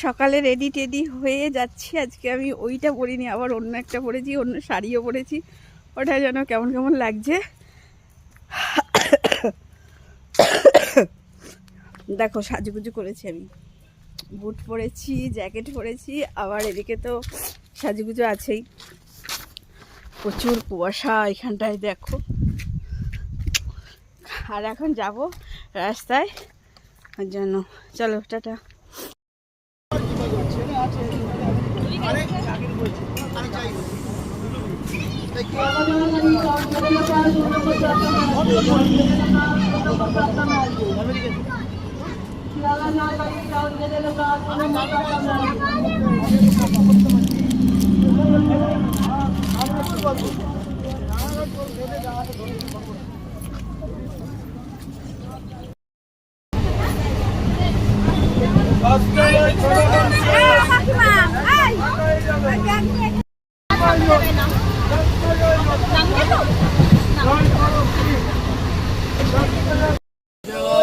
সকালে ready teddy হয়ে যাচ্ছি। আজকে আমি ওইটা পরিনি, আবার অন্য একটা পরেছি, অন্য শাড়িও পরেছি। ওটা যেন কেমন কেমন লাগছে। দেখো সাজুগুজু করেছি আমি, বুট পরেছি, জ্যাকেট পরেছি, আবার এদিকে তো সাজুগুজু আছেই। প্রচুর কুয়াশা এখানটায় দেখো। আর এখন যাব রাস্তায়, ওর জন্য চলো টাটা।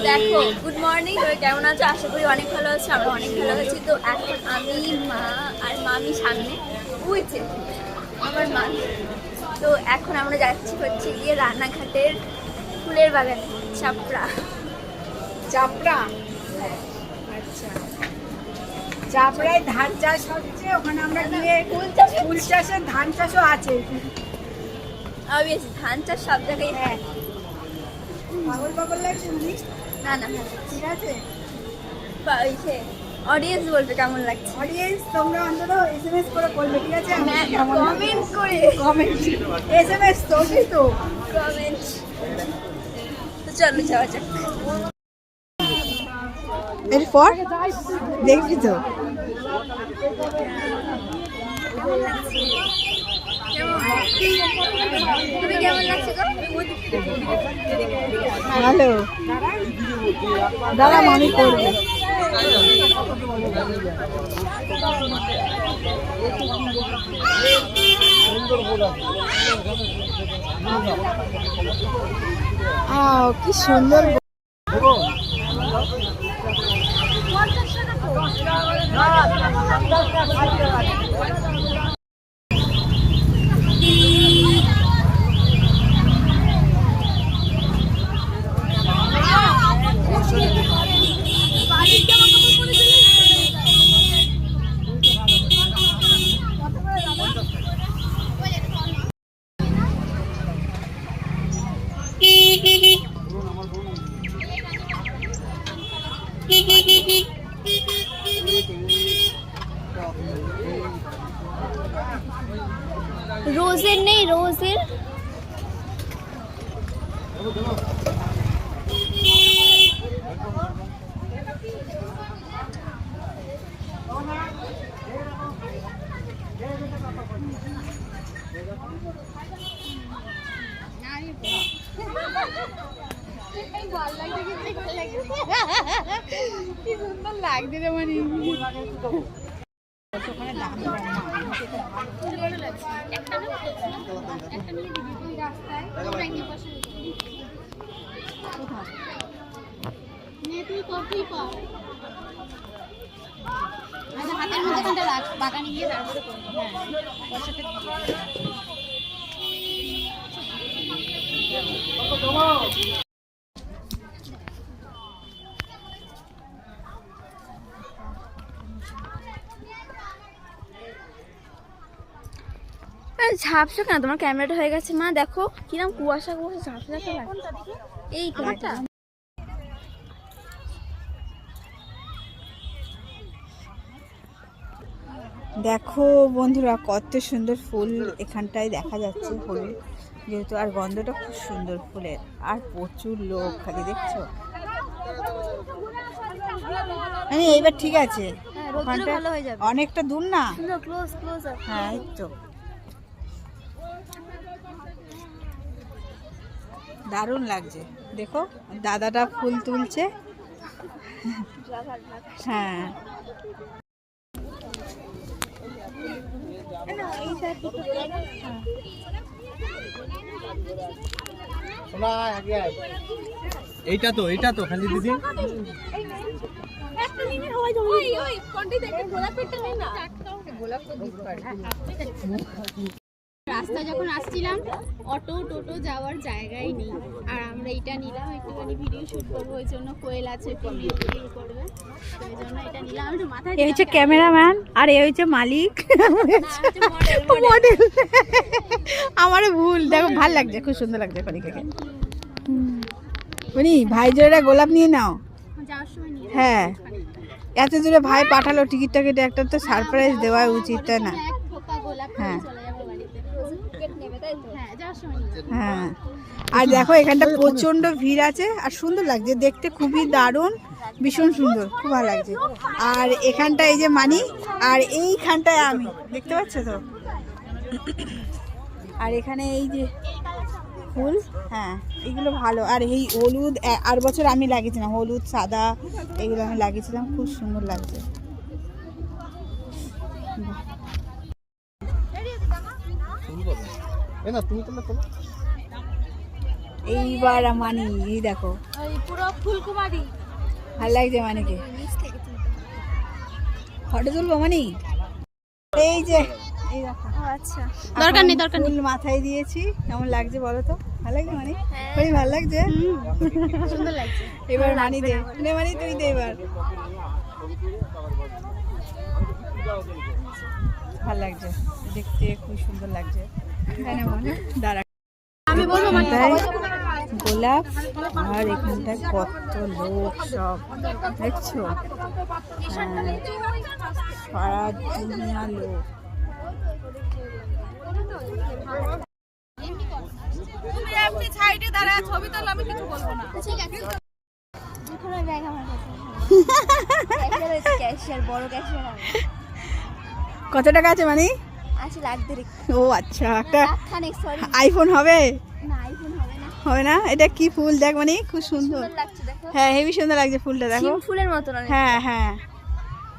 দেখো, গুড মর্নিং। কেমন আছো? আশা করি অনেক ভালো আছো। আমরা অনেক ভালো আছি। তো এখন আমি, মা আর মামি সামনে বুঝছে আমার মা। তো এখন আমরা যাচ্ছি হচ্ছে গিয়ে রানাঘাটের ফুলের বাগানে, চাপড়া। চাপড়া? আচ্ছা, চাপড়ায় ধান চাষ হচ্ছে, ওখানে আমরা গিয়ে ফুল চাষের ধান চাষও আছে। অবভিয়াসলি ধান চাষ সব জায়গায়। হ্যাঁ, পাগল পাগল লাগছে উনি? না না, ঠিক আছে। অডিয়েন্স বলবে কেমন লাগছে। অডিয়েন্স তোমরা অন্তত এসএমএস করে বলবে, ঠিক আছে? কমেন্ট করে, কমেন্ট, এসএমএস তো কমেন্ট। তো চলো যাওয়া যাক। এরপর দেখবি তো। তুমি কেমন লাগছে গো? ভালো। দাঁড়া, মামি করবে। কি সুন্দর। রোজের নেই, রোজের কি সুন্দর লাগছে রে মানে। হাতের মধ্যে বাগানে গিয়ে তারপরে ঝাপসা কেন? তোমার ক্যামেরাটা হয়ে গেছে মা, দেখো কিরম কুয়াশা কুয়াশা ঝাপসা ঝাপসা লাগছে। এই কোনটা? দেখো বন্ধুরা, কত সুন্দর ফুল এখানটায় দেখা যাচ্ছে, হলুদ যেহেতু, আর গন্ধটা খুব সুন্দর ফুলের, আর প্রচুর লোক খালি দেখছো। মানে এইবার ঠিক আছে, অনেকটা দূর না? হ্যাঁ, এই তো দারুণ লাগছে। দেখো দাদাটা ফুল তুলছে। হ্যাঁ, এইটা তো খালি দিদি রাস্তা যখন আসছিলাম অটো টোটো যাওয়ার জায়গাই নেই, আর আমরা এটা নিলাম একটুখানি ভিডিও শুট করবো, ওই জন্য কোয়েল আছে ভিডিও করবে, তো ওই জন্য এটা নিলাম। একটু মাথায় এই হচ্ছে ক্যামেরাম্যান আর এই হচ্ছে মালিক মডেল। আমারও ভুল, দেখো ভাল লাগছে, খুব সুন্দর লাগছে কনিকাকে। বনি ভাই জোড়া গোলাপ নিয়ে নাও। যাওয়ার সময় নিয়ে হ্যাঁ, এত দূরে ভাই পাঠালো, টিকিটটা কেটে একটা তো সারপ্রাইজ দেওয়া উচিত, তাই না? এক ফোঁটা গোলাপ নিয়ে হ্যাঁ চলে যাবো বাড়িতে। হ্যাঁ, যাওয়ার সময় নিয়ে যাবো। হ্যাঁ, আর দেখো এখানটা প্রচন্ড ভিড় আছে আর সুন্দর লাগছে দেখতে, খুবই দারুণ, ভীষণ সুন্দর, খুব ভালো লাগছে। আর এখানটা এই যে মানি, আর এইখানটায় আমি, দেখতে পাচ্ছ তো? আর এখানে এই যে ফুল, হ্যাঁ এগুলো ভালো। আর এই হলুদ আর বছর আমি লাগিয়েছিলাম, হলুদ সাদা এগুলো আমি লাগিয়েছিলাম, খুব সুন্দর লাগছে। এইবার মানি, এই দেখো পুরো ফুলকুমারী ভালো লাগছে মানিকে। ফটো তুলবো মানি? এই যে এই দেখো, আচ্ছা দরকার নেই দরকার নেই, ফুল মাথায় দিয়েছি, কেমন লাগছে বলো তো? ভালো লাগছে মানি? খুবই ভালো লাগছে, সুন্দর লাগছে। এবার মানি দে, নে মানি তুই দে এবার। ভালো লাগছে দেখতে, খুব সুন্দর লাগছে, তাই না মনে? দাঁড়া, আমি বলবো মানে গোলাপ, আর এখানটায় কত লোক সব দেখছো, সারা দুনিয়া লোক। ঠিক আছে। এখানে ব্যাগ আমার কাছে। ক্যাশিয়ার, বড় ক্যাশিয়ার কত টাকা আছে মানে? আছে, লাগবে রে। ও আচ্ছা, একটা খানিক, সরি আইফোন হবে? না, আইফোন হবে না। হবে না? এটা কি ফুল দেখ মানে, খুব সুন্দর। সুন্দর লাগছে দেখো, হ্যাঁ হেবি সুন্দর লাগছে ফুলটা, দেখো। সিম ফুলের মতন অনেক। হ্যাঁ হ্যাঁ,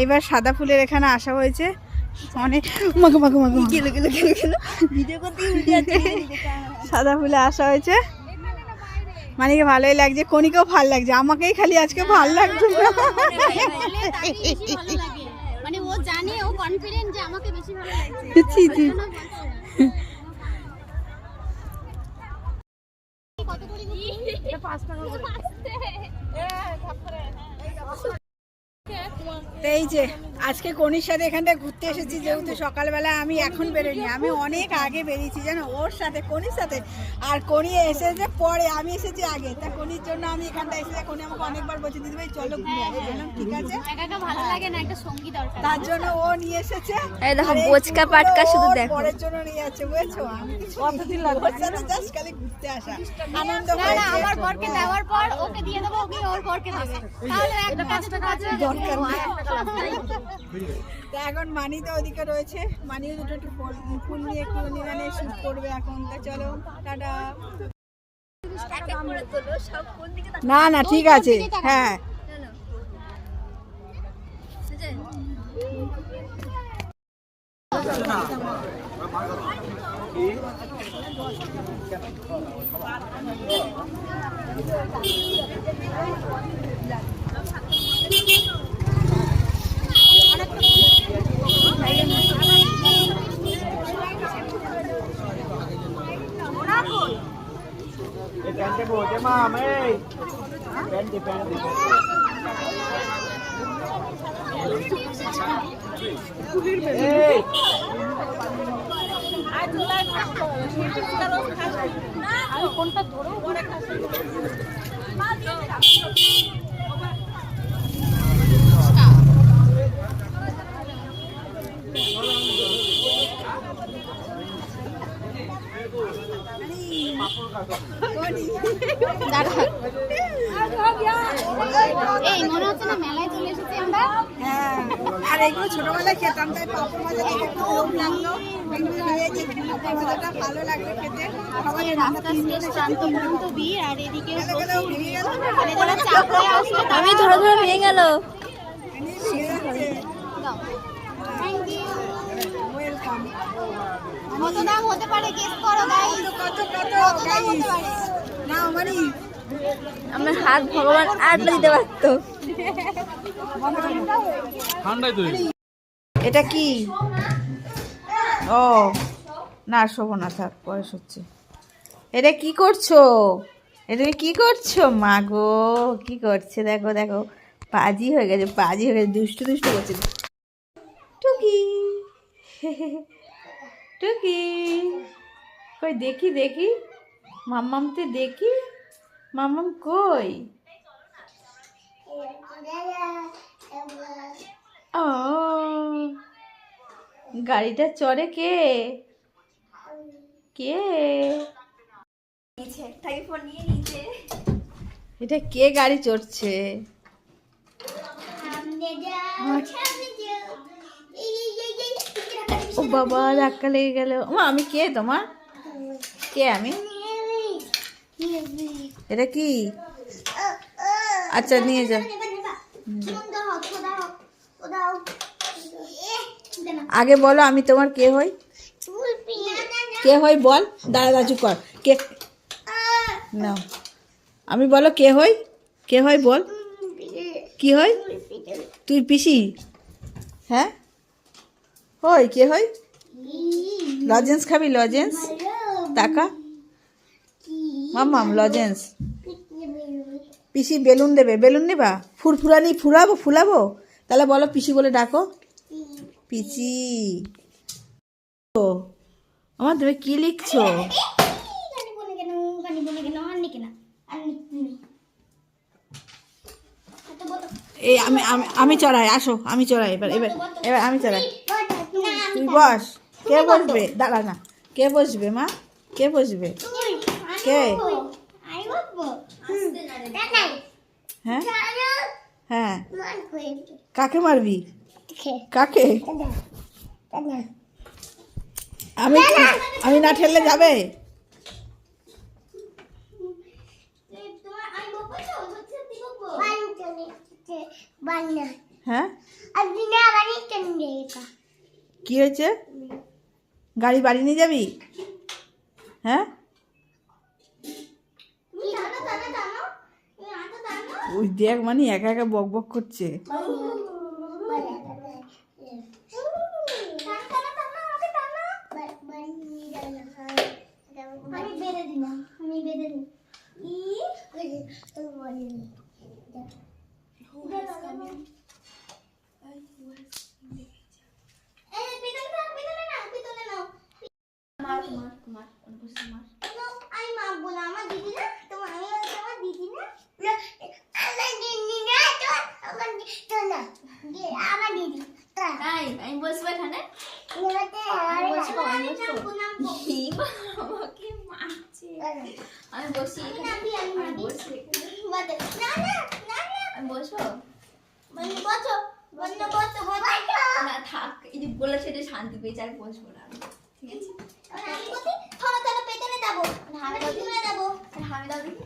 এইবার সাদা ফুলের এখানে আসা হয়েছে অনেক। মাগো মাগো মাগো, ভিডিও করতে ভিডিও সাদা ফুলে আসা হয়েছে, মানিকে ভালোই লাগছে, কনিকেও ভালো লাগছে, আমাকেই খালি আজকে ভালো লাগছে না। বলে তাকে বেশি ভালো লাগে, মানে ও জানে, ও কনফিডেন্ট যে আমাকে বেশি ভালো লাগছে। ছি ছি। কত করে দিচ্ছি? এটা 5 টাকা করে। তো এই যে আজকে কনির সাথে এখানটা ঘুরতে এসেছি, যেহেতু সকালবেলা আমি এখন বেরোইনি, আমি অনেক আগে বেরিয়েছি জানো, ওর সাথে, কনির সাথে। আর কনি এসেছে পরে, আমি এসেছি আগে, তা কনির জন্য আমি এখানটা এসেছি। কনি আমাকে অনেকবার বলছে দিদি ভাই চলো ঘুরে আসি, বললাম ঠিক আছে। একা একা ভালো লাগে না, একটা সঙ্গী দরকার। তার জন্য ও নিয়ে এসেছে। এই দেখো, আর এই বোচকা ফুলগুলো পাটকা শুধু ওর দেখো। পরের জন্য নিয়ে যাচ্ছে, বুঝেছো? আমি কতদিন লাগবে, ওর সাথে জাস্ট খালি ঘুরতে আসা, আনন্দ না না, হয়েছে। আমার বরকে দেওয়ার পর ওকে দিয়ে দেবো, ওকে ওর বরকে দেবে, তাহলে একটা কাছে দরকার নেই। তা এখন মানি তো ওদিকে রয়েছে, মানিও দুটো একটু ফুল নিয়ে একটু মানে শুট করবে এখন। তা চলো টাটা। এক এক করে তোলো, সব কোন দিকে তাকাবে? না না ঠিক আছে, হ্যাঁ চলো। বুঝলে? এই মনে হচ্ছে না মেলায় চলে এসেছি আমরা। হ্যাঁ, আর এগুলো ছোটবেলায় খেতাম, তাই পাপড় ভাজা দেখে একটু লোভ লাগলো, একটু খেয়েছি, পাপড় ভাজাটা ভালো লাগলো খেতে। সবাই রাস্তার শেষ শান্ত বীর, আর এদিকে গেলে গেলে ভেঙে গেল, মানে যারা চাপ হয়ে আসবে আমি ধরে ধরে ভেঙে গেল। Thank you. ওয়েলকাম। দাম? কত দাম হতে পারে গেস করো গাইস? কত কত দাম হতে পারে? না মানে আমার হাত ভগবান আটলে দিতে পারতো। ঠান্ডায় তো এটা কি? ও না, শোভো না, থাক, বয়স হচ্ছে। এটা কি করছো? এটা কি করছো? মা গো, কি করছে? দেখো দেখো, পাজি হয়ে গেছে, পাজি হয়ে গেছে, দুষ্টু দুষ্টু করছে। টুকি টুকি কই দেখি দেখি, মাম্মামতে দেখি, মাম্মাম কই? ও গাড়িটা চড়ে কে? কে? এটা কে গাড়ি চড়ছে? ও বাবা, ধাক্কা লেগে গেল। মা আমি কে তোমার? কে আমি? এটা কি? আচ্ছা নিয়ে যা। আগে বলো আমি তোমার কে হই? কে হই বল, দাঁড়া দাঁচু কর। কে না, আমি বলো কে হই? কে হই বল, কি হই? তুই পিসি? হ্যাঁ হই, কে হই? লজেন্স খাবি? লজেন্স টাকা মাম্মাম, লজেন্স। পিসি বেলুন দেবে, বেলুন নেবা? ফুরফুরানি ফুরাবো, ফুলাবো? তাহলে বলো পিসি বলে ডাকো। পিসি। ও আমার, তুমি কি লিখছো? এই আমি আমি আমি চড়াই, আসো আমি চড়াই, এবার এবার এবার আমি চড়াই। তুই বস। কে বসবে? দাঁড়া না, কে বসবে মা? কে বসবে? কে? হ্যাঁ হ্যাঁ, কাকে মারবি? কাকে? আমি আমি না ঠেললে যাবে? হ্যাঁ কি হয়েছে? গাড়ি বাড়ি নিয়ে যাবি? হ্যাঁ ওই দেখ, মানে একা একা বক বক করছে। আমি বসবো এখানে, আমাকে মারছে। আমি বসি এখানে, আমি বসবো না, থাক, এই যে বলেছে এটা শান্তি পেয়েছে, আর বসবো না, ঠিক আছে? আমি দাও দেখি।